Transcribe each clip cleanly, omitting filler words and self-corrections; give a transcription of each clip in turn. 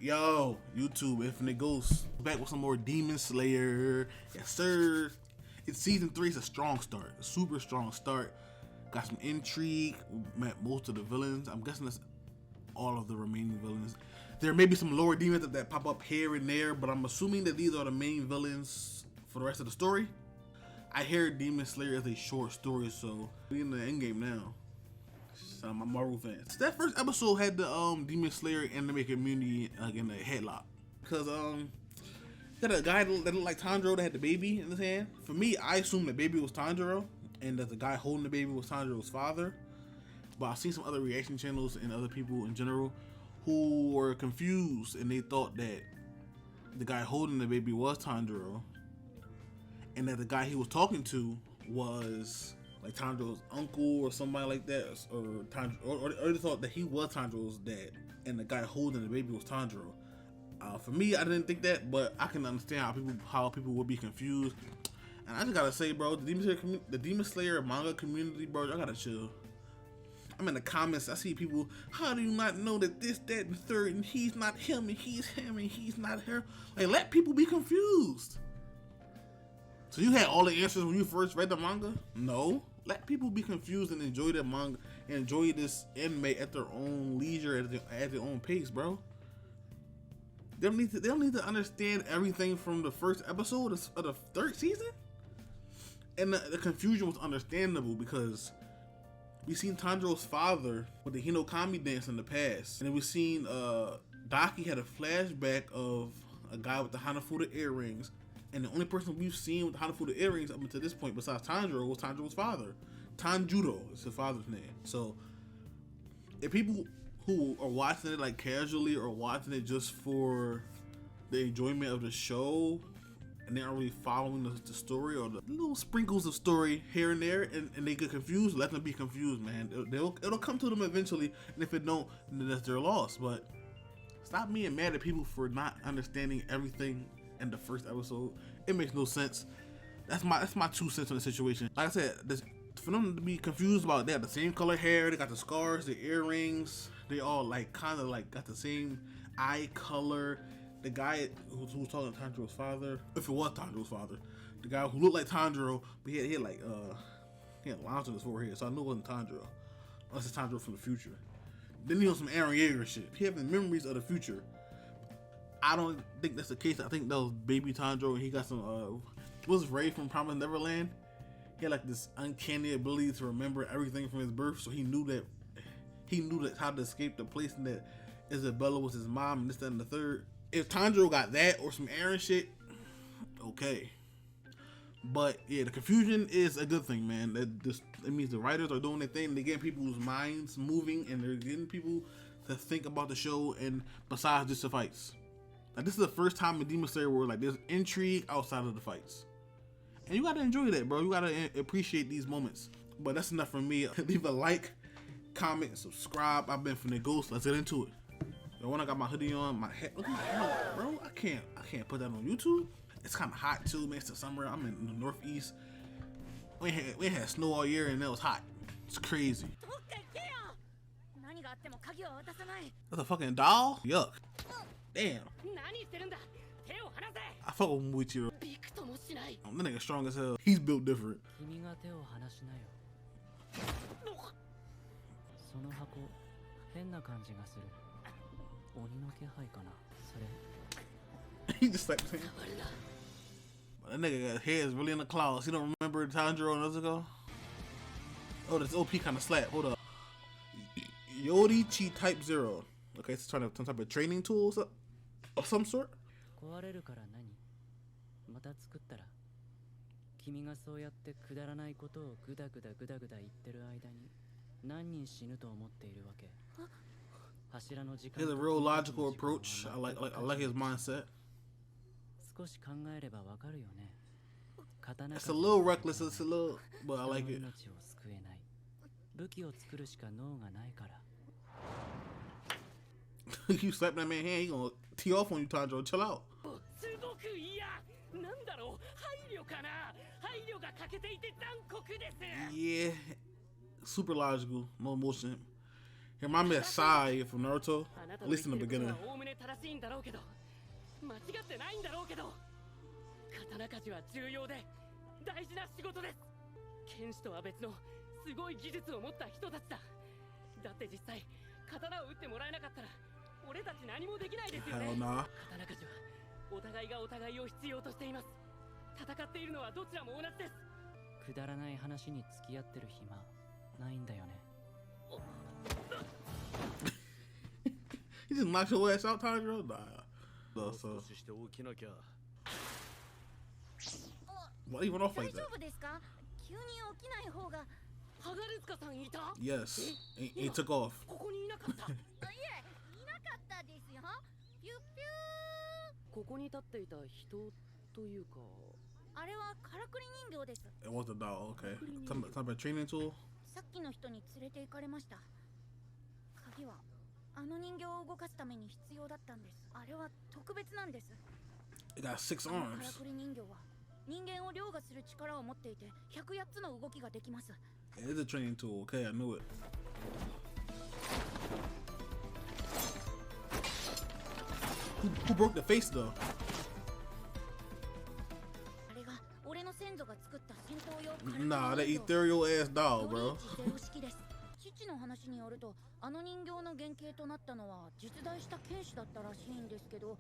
Yo, YouTube, Infinite Ghost, back with some more Demon Slayer. Yes, sir. It's season 3. It's a strong start, a super strong start. Got some intrigue. Met most of the villains. I'm guessing that's all of the remaining villains. There may be some lower demons that pop up here and there, but I'm assuming that these are the main villains for the rest of the story. I hear Demon Slayer is a short story, so we're in the end game now. So I'm a Marvel fan. That first episode had the Demon Slayer anime community in a headlock because got a guy that looked like Tanjiro that had the baby in his hand. For me, I assumed the baby was Tanjiro and that the guy holding the baby was Tanjiro's father. But I've seen some other reaction channels and other people in general who were confused and they thought that the guy holding the baby was Tanjiro and that the guy he was talking to was like Tanjiro's uncle or somebody like that, or they thought that he was Tanjiro's dad and the guy holding the baby was Tanjiro. For me, I didn't think that, but I can understand how people would be confused. And I just gotta say, bro, the Demon Slayer manga community, bro, I gotta chill. I'm in the comments, I see people, how do you not know that this, that, and third, and he's not him, and he's him, and he's not her? Like, let people be confused. So you had all the answers when you first read the manga? No. Let people be confused and enjoy the manga, and enjoy this anime at their own leisure, at their own pace, bro. They don't need to understand everything from the first episode of the third season. And the confusion was understandable because we've seen Tanjiro's father with the Hinokami dance in the past, and then we've seen Daki had a flashback of a guy with the Hanafuda earrings, and the only person we've seen with the Hanafuda earrings up until this point besides Tanjiro was Tanjiro's father. Tanjiro is his father's name. So if people who are watching it like casually or watching it just for the enjoyment of the show and they aren't really following the story or the little sprinkles of story here and there, and they get confused, let them be confused, man. It'll come to them eventually, and if it don't, then that's their loss. But stop being mad at people for not understanding everything in the first episode. It makes no sense. That's my 2 cents on the situation. Like I said, for them to be confused about, they have the same color hair, they got the scars, the earrings, they all like kind of like got the same eye color. The guy who was talking to Tanjiro's father, if it was Tanjiro's father, the guy who looked like Tanjiro, but he had lines on his forehead, so I knew it wasn't Tanjiro. Unless it's Tanjiro from the future. Then he was some Eren Yeager shit. He having memories of the future. I don't think that's the case. I think that was baby Tanjiro, and he got some was Ray from Promised Neverland. He had like this uncanny ability to remember everything from his birth, so he knew that how to escape the place, and that Isabella was his mom, and this, that, and the third. If Tanjiro got that or some Eren shit, okay. But yeah, the confusion is a good thing, man. It means the writers are doing their thing. They're getting people's minds moving, and they're getting people to think about the show, and besides just the fights. Like, this is the first time in Demon Slayer where like there's intrigue outside of the fights. And you gotta enjoy that, bro. You gotta appreciate these moments. But that's enough from me. Leave a like, comment, subscribe. I've been Infinite Ghost. Let's get into it. Yo, when I got my hoodie on, my head, look at my hair, bro. I can't put that on YouTube. It's kind of hot too, man. It's the summer. I'm in the Northeast. We had snow all year and it was hot. It's crazy. That's a fucking doll? Yuck. Damn. I fuck with Muichiro. That nigga strong as hell. He's built different. He just like, but that nigga got head is really in the clouds. He don't remember Tanjiro and Nezuko? Oh, this OP kind of slap. Hold up. Yoriichi Type 0. Okay, it's trying to some type of training tools of some sort. He has a real logical approach. I like his mindset. It's a little reckless, but I like it. You slap that man's hand, he gonna tee off on you, Tanjiro. Chill out. Yeah, super logical, no emotion. He remind me of Slaye from Naruto, at least in the beginning. 間違ってないんだろうけど、刀鍛冶は重要で大事な仕事です。剣士とは別のすごい技術を持った人たちだ。だって実際刀を打ってもらえなかったら俺たち何もできないですよね。刀鍛冶はお互いがお互いを必要としています。戦っているのはどちらも同じです。くだらない話に付き合ってる暇ないんだよね。He just knocked your ass out, Tanjiro? Nah. So. Why even off like that? Yes. He took off. ここにいなかった。いえ、いなかったですよ。ピュッピュー。ここに立っていた人というか。あれはからくり人形です。It was a doll, okay. Talking about training tool? さっきの人に連れて行かれました。鍵はあの人形を動かすために必要だったんです。あれは特別なんです。It got 6 arms. からくり人形は人間を凌駕する力を持っていて108つの動きができます。It is a training tool, okay, I knew it. Who broke the face though? あれが俺の先祖が作った戦闘用。Nah, that ethereal ass doll, bro. 父の話によると、あの人形の原型となったのは実在した剣士だったらしいんですけど、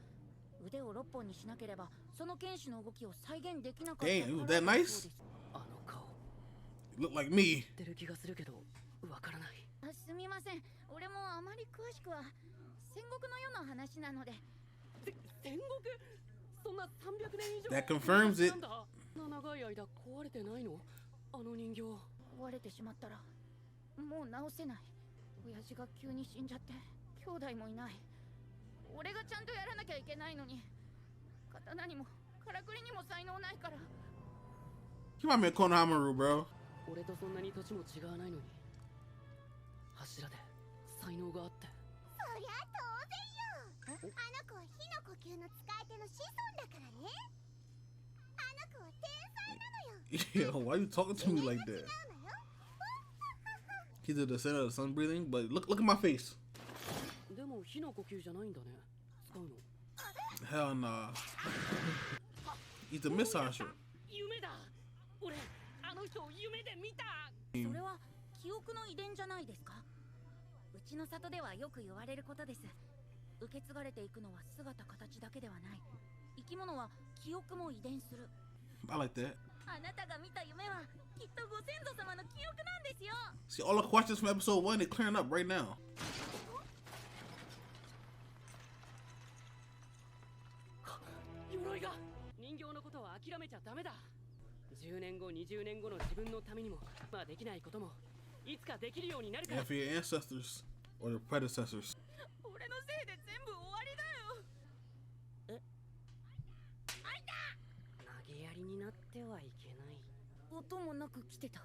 腕を6本にしなければその剣士の動きを再現できなかった。Damn, was that nice? あの顔。Look like me. 知ってる気がするけど、わからない。すみません。俺もあまり詳しくは。戦国の世の話なので。戦国？そんな300年以上。That confirms it. 長い間壊れてないの？あの人形。壊れてしまったらもう直せない。親父が急に死んじゃって兄弟もいない。俺がちゃんとやらなきゃいけないのに、刀にもからくりにも才能ないから。You might be a Konohamaru, bro. 俺とそんなに年も違わないのに柱で才能があって。そりゃ当然よ。あの子は火の呼吸の使い手の子孫だからね。あの子は天才なのよ。Yo, why you talking to me like that? He's a descendant of sun breathing, but look at my face. でも火の呼吸じゃないんだね。使うの。Hell nah. He's a misasher. 夢だ。俺あの人を夢で見た。それは記憶の遺伝じゃないですか。うちの里ではよく言われることです。受け継がれていくのは姿形だけではない。生き物は記憶も遺伝する。I like that. あなたが見た夢はきっとご先祖様の記憶なんですよ。See, all the questions from episode 1, they're clearing up right now. 鎧が人形のことを諦めちゃダメだ。10年後20年後の自分のためにも、まあできないこともいつかできるようになるから。And for your ancestors or your predecessors. 俺のせいで全部終わりだよ。え？あいた！投げやりになってはいけない。音もなく来てた。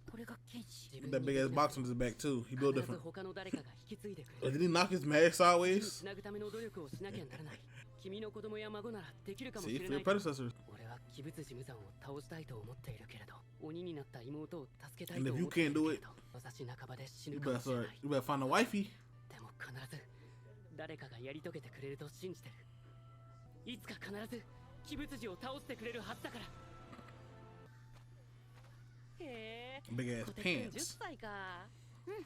これが剣士。 That big ass box on his back too. He built different. 他の誰かが引き継いでくれる。Did he knock his mask sideways? つなぐための努力をしなきゃならない。君の子供や孫ならできるかもし See, れ for な your い。 predecessors. 俺は鬼物寺無惨を倒したいと思っているけれど、鬼になった妹を助けたい And と if you 思ってい can't る do けれ it, ど、私半ばで死 you ぬかも better しれな start. い。 You better find a wifey. でも必ず誰かがやり遂げてくれると信じてる。いつか必ず鬼物寺を倒してくれるはずだから。へえ。 Big ass コテッツ10 pants. 歳か。うん。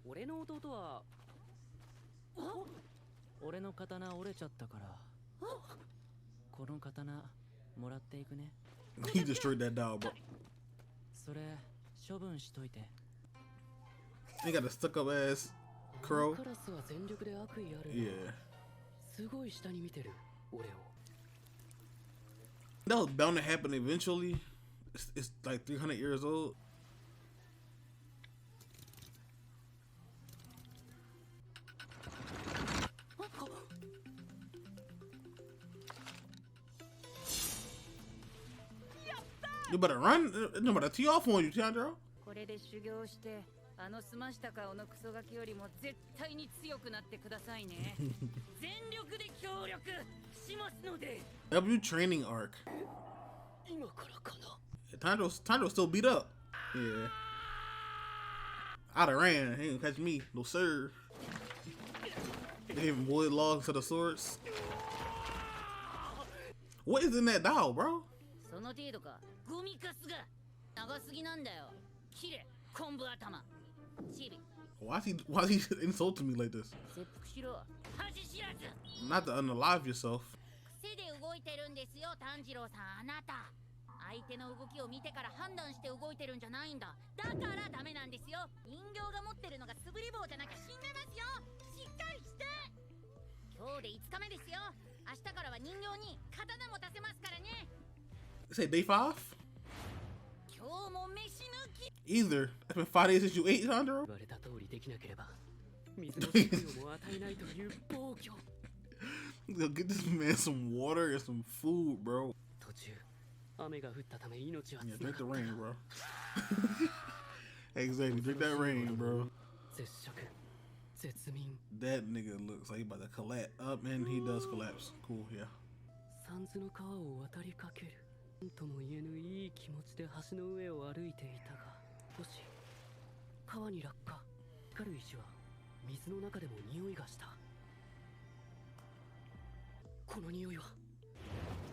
俺の弟は。俺の刀折れちゃったから。この刀もらっていくね。He destroyed that doll, bro. それ処分しといて。 He got a stuck up ass crow. クラスは全力で悪意ある。 Yeah. すごい下に見てる俺を。 That was bound to happen eventually. It's like 300 years old. You better run. No better tee off on you, Tiandra. これで修行してあの澄ました顔のクソガキよりも絶対に強くなってくださいね。全力で協力しますので。 W training arc. 今からかな。Tiandra still beat up. Yeah. I'd have ran. He ain't gonna catch me. No sir. They gave him wood logs for the swords. What is in that doll, bro? その程度か。ゴミカスが長すぎなんだよ。キレ、昆布頭。チビ。 Why is he insulting me like this? 切腹しろ。恥知らず。 Not to unalive yourself. 癖で動いてるんですよ、炭治郎さん、あなた。相手の動きを見てから判断して動いてるんじゃないんだ。だからダメなんですよ。人形が持ってるのが素振り棒じゃなきゃ死んでますよ。しっかりして。今日で5日目ですよ。明日からは人形に刀持たせますからね。Say day 5? 今日も飯抜き。 Either. It's been 5 days since you ate, Sandro. 言われた通りできなければ水の食料も与えないという暴挙。 Get this man some water and some food, bro. 途中雨が降ったため命は Yeah, つな drink the がっ rain, bro. Exactly, drink that rain, bro. た。絶食絶民 That nigga looks like he about to collapse up, and he does collapse. Cool, yeah. 三途の川を渡りかける。なんとも言えぬいい気持ちで橋の上を歩いていたが、もし川に落下。光る石は水の中でも匂いがした。この匂いは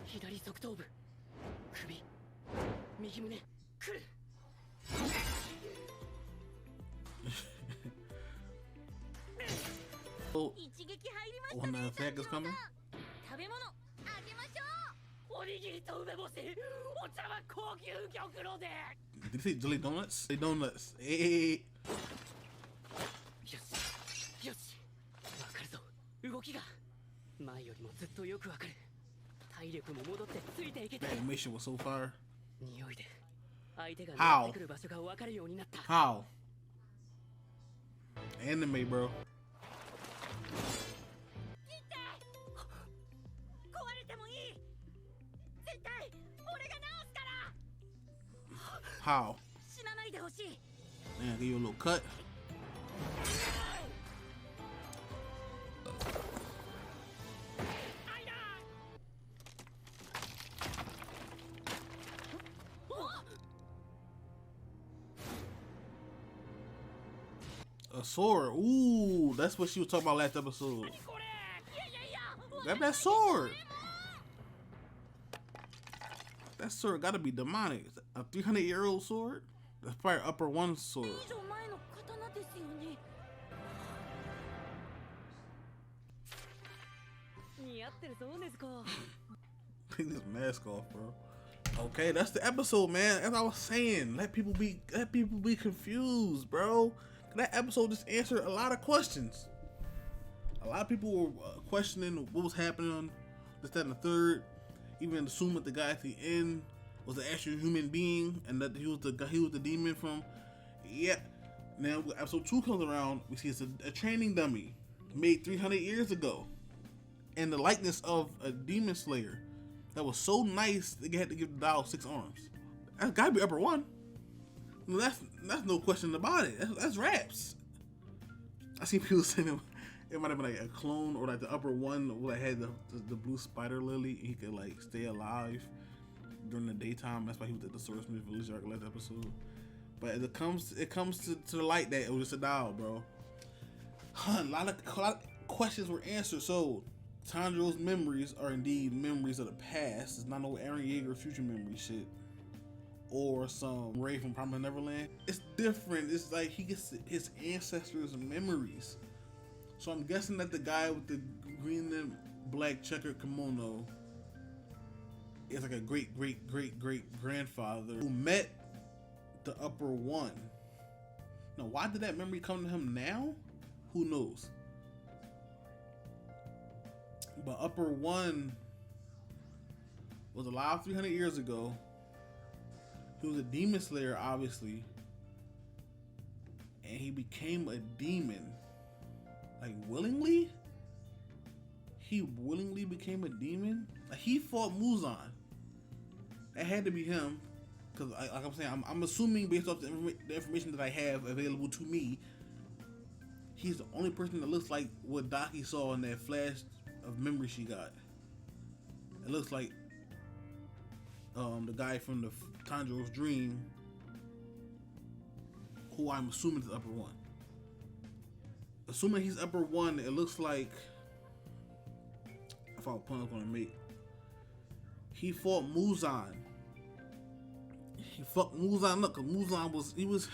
左側頭部、首、右胸、来る。Oh, 一撃入りまし one た of ね。 the attack is coming. 食べ物あげましょう。おにぎりと梅干し、お茶は高級玉露で。 Did he say jelly donuts? They donuts. Hey. よしよし、わかるぞ。動きが前よりもずっとよくわかる。体力も戻ってついていけて That animation was so fire. 匂いで相手が How? 狙ってくる場所がわかるようになった。 How? Anime, bro. 壊れてもいい。絶対俺が直すから。 How? 死なないでほしい。 Man, give you a little cut. A sword. Ooh, that's what she was talking about last episode. これ。いやいやいや。 Grab that sword. That sword gotta be demonic. A 300-year-old sword? That's probably upper one sword. 以上前の刀ですよね。似合ってるぞ、ネズコ。 Take this mask off, bro. Okay, that's the episode, man. As I was saying, let people be confused, bro. That episode just answered a lot of questions. A lot of people were questioning what was happening on this, that, and the third. Even assuming that the guy at the end was an actual human being and that he was the demon from. Yeah. Now episode 2 comes around, we see it's a training dummy made 300 years ago, and the likeness of a demon slayer that was so nice they had to give the doll 6 arms. That's gotta be upper one. That's no question about it. That's raps. I see people saying it might have been like a clone or like the upper one where I had the blue spider lily. He could like stay alive during the daytime. That's why he was at the swordsmith village arc last episode. But it comes to the light that it was just a doll, bro. A lot of questions were answered. So Tanjiro's memories are indeed memories of the past. It's not no Eren Yeager future memory shit. Or some Ray from Promised Neverland. It's different. It's like he gets his ancestors' memories. So I'm guessing that the guy with the green and black checkered kimono is like a great grandfather who met the upper one. Now, why did that memory come to him now? Who knows? But upper one was alive 300 years ago. He was a demon slayer, obviously, and he became a demon, like willingly. He willingly became a demon. Like he fought Muzan. That had to be him, because like I'm saying, I'm assuming based off the information that I have available to me, he's the only person that looks like what Daki saw in that flash of memory she got. It looks like the guy from the Tanjiro's dream, who I'm assuming is upper one. Assuming he's upper one, it looks like, if I was point I was gonna make, he fought Muzan. He fucked Muzan up because Muzan was he was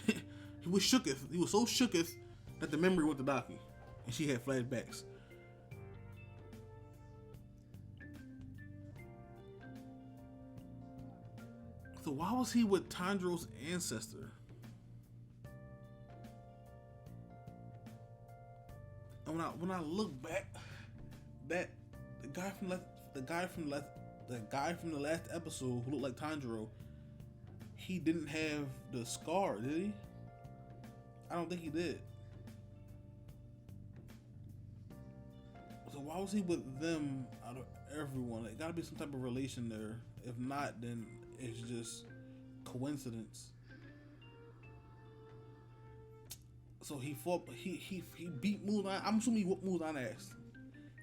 shooketh. He was so shooketh that the memory went to Daki, and she had flashbacks. So why was he with Tanjiro's ancestor? And when I look back, that the guy from the last episode who looked like Tanjiro, he didn't have the scar, did he? I don't think he did. So why was he with them out of everyone? Like, gotta be some type of relation there. If not, then it's just coincidence. So he fought. He beat Muzan. I'm assuming he whooped Muzan ass.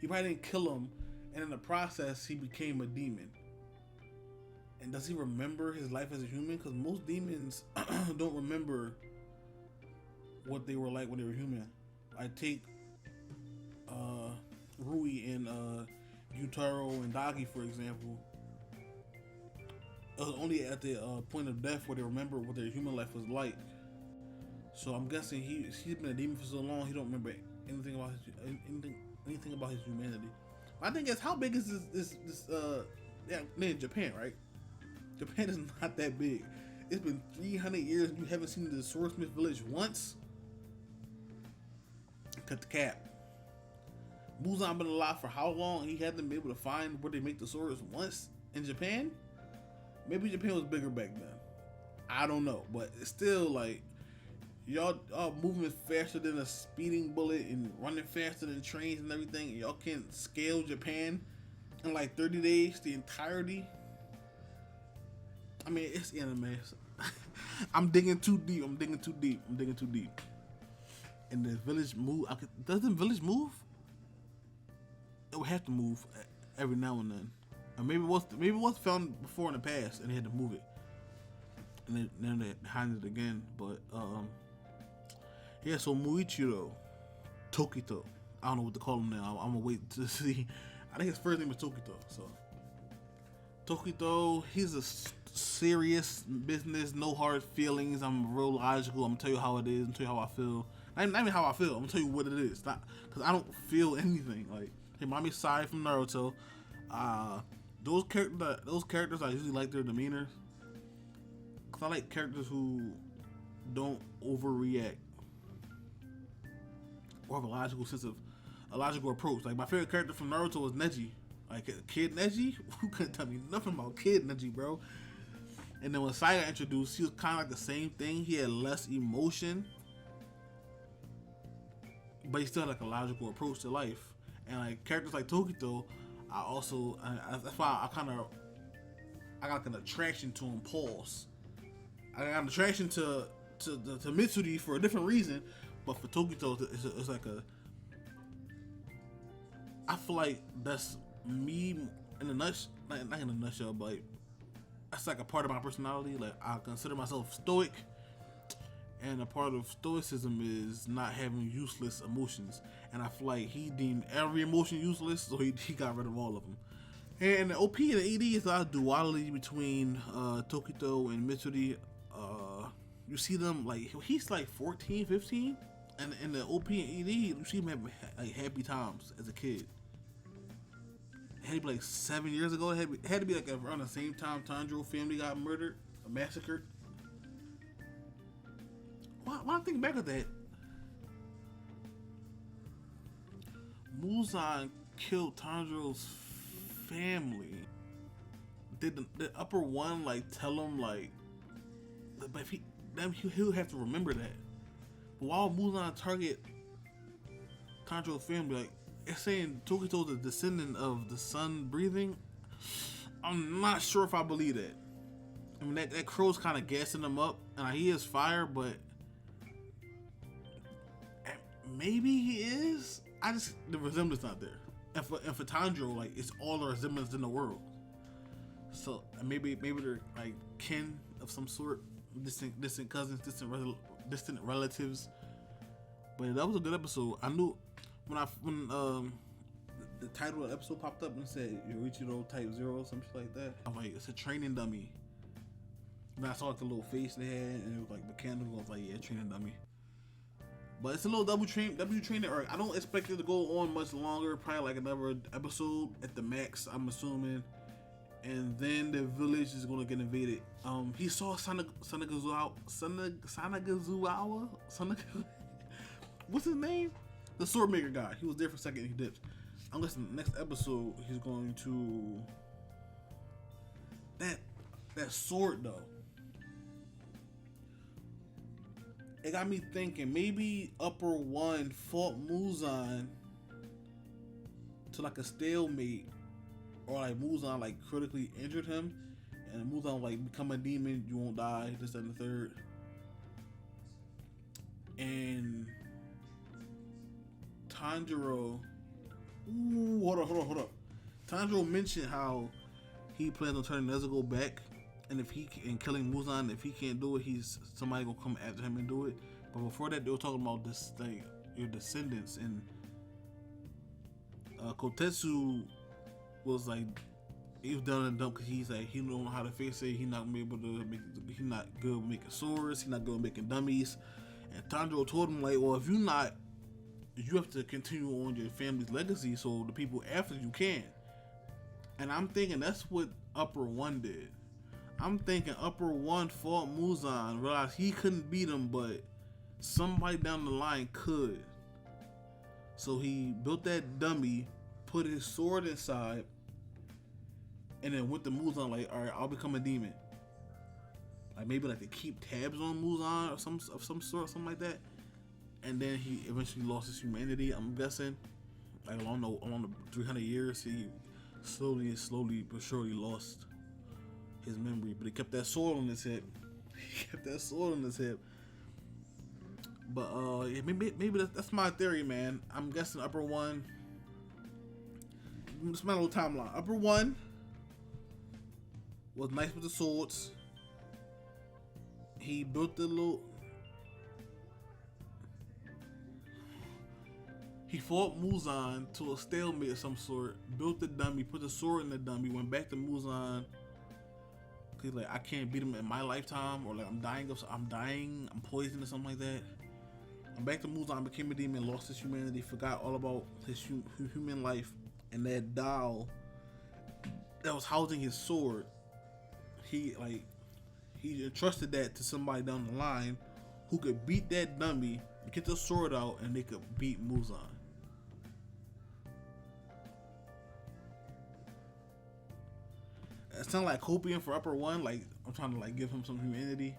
He probably didn't kill him, and in the process, he became a demon. And does he remember his life as a human? Because most demons don't remember what they were like when they were human. I take Rui and Yutaro and Dagi, for example. It was only at the point of death where they remember what their human life was like. So I'm guessing he's been a demon for so long he don't remember anything about his humanity. I think it's how big is this Japan, right? Japan is not that big. It's been 300 years and you haven't seen the Swordsmith village once. Cut the cap. Muzan been alive for how long? He hadn't been able to find where they make the swords once in Japan. Maybe Japan was bigger back then. I don't know, but it's still like y'all moving faster than a speeding bullet and running faster than trains and everything. And y'all can't scale Japan in like 30 days, the entirety. I mean, it's anime. I'm digging too deep. And the village move. Doesn't village move? It would have to move every now and then. Or maybe it was found before in the past and they had to move it. And then they hide it again. But yeah, so Muichiro, Tokito. I don't know what to call him now. I'm gonna wait to see. I think his first name is Tokito. So Tokito, he's a serious business, no hard feelings. I'm real logical. I'm gonna tell you how it is. I'm gonna tell you how I feel. Not even how I feel. I'm gonna tell you what it is. Not because I don't feel anything. Like, hey, mommy, Sai from Naruto. Those characters, I usually like their demeanor. Cause I like characters who don't overreact or have a logical approach. Like, my favorite character from Naruto was Neji. Like, Kid Neji, who couldn't tell me nothing about Kid Neji, bro. And then when Sai got introduced, he was kind of like the same thing. He had less emotion, but he still had like a logical approach to life. And like characters like Tokito, that's why I got like an attraction to him. Pause. I got an attraction to Mitsuri for a different reason, but for Tokito, it's like I feel like that's me in a nutshell. Not in a nutshell, but like, that's like a part of my personality. Like, I consider myself stoic, and a part of stoicism is not having useless emotions. And I feel like he deemed every emotion useless, so he got rid of all of them. And the OP and the ED is a lot of duality between Tokito and Mitsuri. You see them, like, he's like 14, 15, and in the OP and ED, you see him have like happy times as a kid. It had to be like 7 years ago. It had to be like around the same time Tanjiro family got murdered, or massacred. Why I think back at that? Muzan killed Tanjiro's family. Did the upper one like tell him like, but if he'll have to remember that. But why would Muzan target Tanjiro's family? Like, it's saying Tokito's a descendant of the sun breathing. I'm not sure if I believe that. I mean, that crow's kind of gassing him up, and he is fire, but maybe he is. The resemblance not there. And for Tanjiro, like, it's all the resemblance in the world. So maybe they're like kin of some sort, distant cousins, distant distant relatives. But that was a good episode. I knew when the title of the episode popped up and said Yoriichi Type 0 or some shit like that. I'm like, it's a training dummy. And I saw like the little face they had, and it was like mechanical. I was like, yeah, training dummy. But it's a little W training arc. I don't expect it to go on much longer. Probably like another episode at the max, I'm assuming. And then the village is gonna get invaded. He saw Sanagazuawa. What's his name? The sword maker guy. He was there for a second. He dipped. I'm guessing the next episode he's going to that sword though. It got me thinking maybe Upper One fought Muzan to like a stalemate, or like Muzan like critically injured him, and Muzan like become a demon, you won't die, this, that, and the third. And Tanjiro, hold up. Tanjiro mentioned how he plans on turning Nezuko back, and killing Muzan. If he can't do it, somebody gonna come after him and do it. But before that, they were talking about this thing, your descendants, and Kotetsu was like, he was done and done because he's like, he don't know how to face it. He's not gonna be able to he's not good with making swords. He's not good with making dummies. And Tanjiro told him like, well, if you're not, you have to continue on your family's legacy so the people after you can. And I'm thinking that's what Upper One did. I'm thinking Upper One fought Muzan, realized he couldn't beat him, but somebody down the line could. So he built that dummy, put his sword inside, and then went to Muzan like, all right, I'll become a demon. Like maybe like to keep tabs on Muzan or some sort, something like that. And then he eventually lost his humanity. I'm guessing, like along the 300 years, he slowly but surely lost his memory. But he kept that sword on his hip. But yeah, maybe that's my theory, man. I'm guessing Upper One. It's my little timeline. Upper One was nice with the swords. He built the little. He fought Muzan to a stalemate of some sort. Built the dummy, put the sword in the dummy. Went back to Muzan. Cause like I can't beat him in my lifetime, or like I'm dying, I'm poisoned or something like that. I'm back to Muzan, became a demon, lost his humanity, forgot all about his human life, and that doll that was housing his sword, he entrusted that to somebody down the line who could beat that dummy, get the sword out, and they could beat Muzan. It sounds like Copian for Upper One. Like I'm trying to like give him some humanity,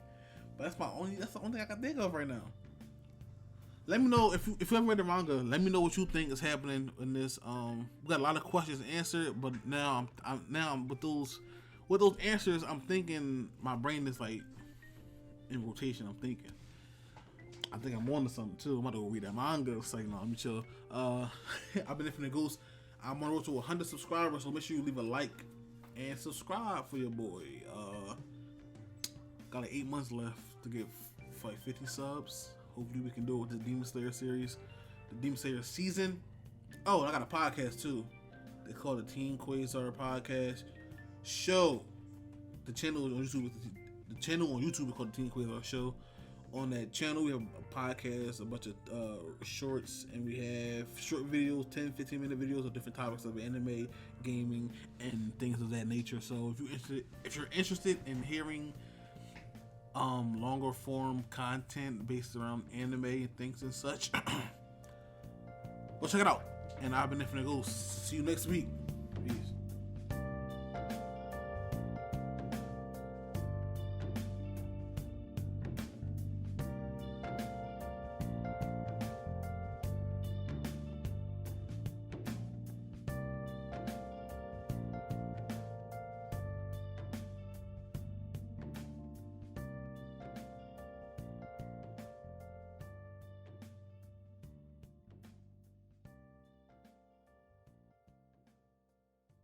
but that's the only thing I can think of right now. Let me know if you haven't read the manga. Let me know what you think is happening in this. We got a lot of questions answered, but now I'm with those answers. I'm thinking my brain is like in rotation. I think I'm on to something too. I'm about to go read that manga. It's like, no, let me chill. I've been Infinite Ghost. I'm on the road to 100 subscribers, so make sure you leave a like and subscribe for your boy. Got like 8 months left to get like 50 subs. Hopefully we can do it with the Demon Slayer series, the Demon Slayer season. Oh, and I got a podcast too. They call it the Teen Quasar Podcast Show. The channel on YouTube. The channel on YouTube is called the Teen Quasar Show. On that channel, we have a podcast, a bunch of shorts, and we have short videos, 10-15-minute videos of different topics of anime, gaming, and things of that nature. So if you're interested in hearing longer form content based around anime and things and such, go check it out. And I've been Infinite Ghost. See you next week.